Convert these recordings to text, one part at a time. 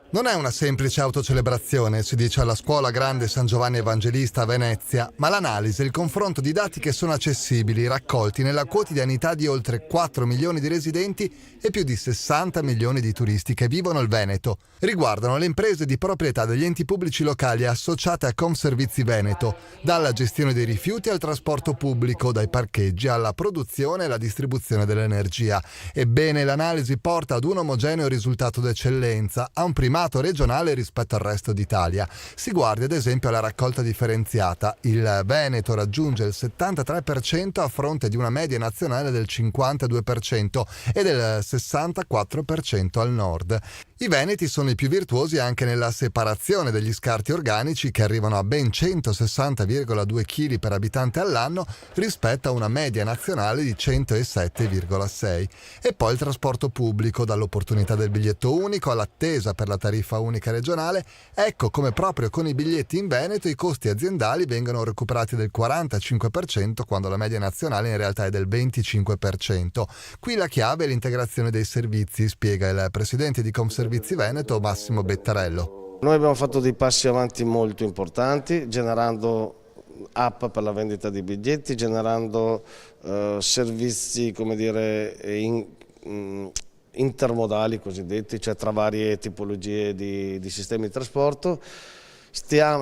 Non è una semplice autocelebrazione, si dice alla Scuola Grande San Giovanni Evangelista a Venezia, ma l'analisi e il confronto di dati che sono accessibili, raccolti nella quotidianità di oltre 4 milioni di residenti e più di 60 milioni di turisti che vivono il Veneto. Riguardano le imprese di proprietà degli enti pubblici locali associate a Comservizi Veneto, dalla gestione dei rifiuti al trasporto pubblico, dai parcheggi alla produzione e alla distribuzione dell'energia. Ebbene, l'analisi porta ad un omogeneo risultato d'eccellenza, a un primato regionale rispetto al resto d'Italia. Si guardi ad esempio alla raccolta differenziata. Il Veneto raggiunge il 73% a fronte di una media nazionale del 52% e del 64% al nord. I veneti sono i più virtuosi anche nella separazione degli scarti organici, che arrivano a ben 160,2 kg per abitante all'anno rispetto a una media nazionale di 107,6. E poi il trasporto pubblico, dall'opportunità del biglietto unico all'attesa per la tariffa unica regionale. Ecco come proprio con i biglietti in Veneto i costi aziendali vengono recuperati del 45%, quando la media nazionale in realtà è del 25%. Qui la chiave è l'integrazione dei servizi, spiega il presidente di Comservizi Veneto, Massimo Bettarello. Noi abbiamo fatto dei passi avanti molto importanti, generando app per la vendita di biglietti, generando servizi, come dire, intermodali cosiddetti, cioè tra varie tipologie di sistemi di trasporto.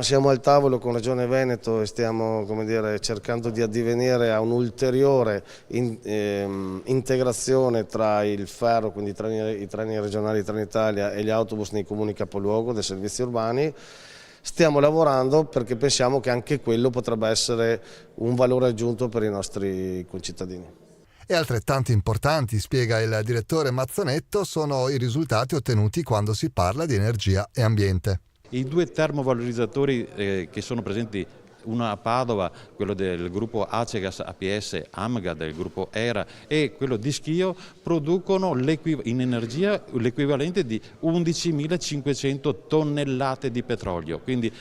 Siamo al tavolo con Regione Veneto e stiamo, come dire, cercando di addivenire a un'ulteriore integrazione tra il ferro, quindi i treni regionali di Trenitalia, e gli autobus nei comuni capoluogo dei servizi urbani. Stiamo lavorando perché pensiamo che anche quello potrebbe essere un valore aggiunto per i nostri concittadini. E altrettanto importanti, spiega il direttore Mazzonetto, sono i risultati ottenuti quando si parla di energia e ambiente. I due termovalorizzatori che sono presenti, uno a Padova, quello del gruppo Acegas APS Amga del gruppo ERA, e quello di Schio, producono in energia l'equivalente di 11.500 tonnellate di petrolio. Quindi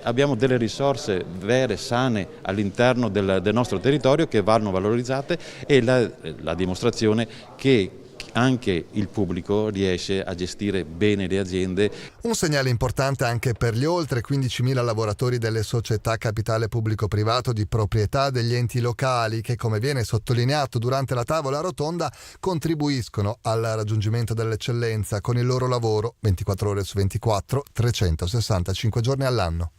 abbiamo delle risorse vere, sane all'interno del nostro territorio che vanno valorizzate, e la dimostrazione che anche il pubblico riesce a gestire bene le aziende. Un segnale importante anche per gli oltre 15.000 lavoratori delle società capitale pubblico-privato di proprietà degli enti locali che, come viene sottolineato durante la tavola rotonda, contribuiscono al raggiungimento dell'eccellenza con il loro lavoro 24 ore su 24, 365 giorni all'anno.